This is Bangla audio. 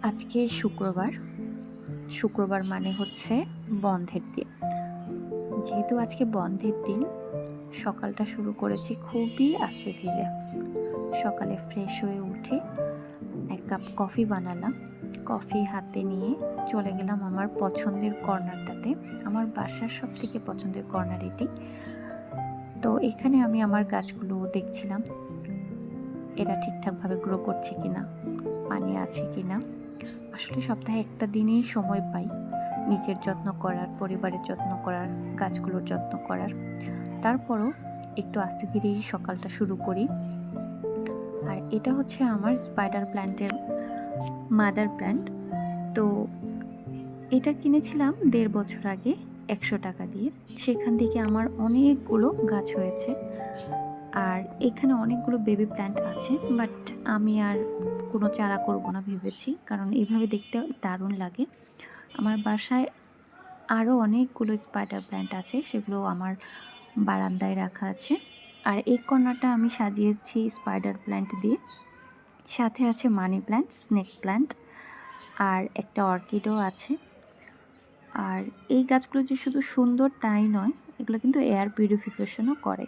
আজকে শুক্রবার। শুক্রবার মানে হচ্ছে বন্ধের দিন। যেহেতু আজকে বন্ধের দিন, সকালটা শুরু করেছি খুবই আস্তে ধীরে। সকালে ফ্রেশ হয়ে উঠে ১ কাপ কফি বানালাম। কফি হাতে নিয়ে চলে গেলাম আমার পছন্দের কর্নারটাতে। আমার বাসার সবথেকে পছন্দের কর্নার এটি। তো এখানে আমি আমার গাছগুলো দেখছিলাম। এরা ঠিকঠাকভাবে গ্রো করছে কিনা, পানি আছে কিনা। আসলে সপ্তাহে একটা দিনই সময় পাই নিজের যত্ন করার, পরিবারের যত্ন করার, গাছগুলোর যত্ন করার। তারপরও একটু আস্তে ধীরেই সকালটা শুরু করি। আর এটা হচ্ছে আমার স্পাইডার প্ল্যান্টের মাদার প্ল্যান্ট। তো এটা কিনেছিলাম ১.৫ বছর আগে ৳১০০ দিয়ে। সেখান থেকে আমার অনেকগুলো গাছ হয়েছে। আর এখানে অনেকগুলো বেবি প্ল্যান্ট আছে। বাট আমি আর কোনো চারা করব না ভেবেছি। কারণ এভাবে দেখতে দারুণ লাগে। আমার বাসায় আরও অনেকগুলো স্পাইডার প্ল্যান্ট আছে, সেগুলো আমার বারান্দায় রাখা আছে। আর এই কর্নারটা আমি সাজিয়েছি স্পাইডার প্ল্যান্ট দিয়ে। সাথে আছে মানি প্ল্যান্ট, স্নেক প্ল্যান্ট আর একটা অর্কিডও আছে। আর এই গাছগুলো যে শুধু সুন্দর তাই নয়, এগুলো কিন্তু এয়ার পিউরিফিকেশনও করে।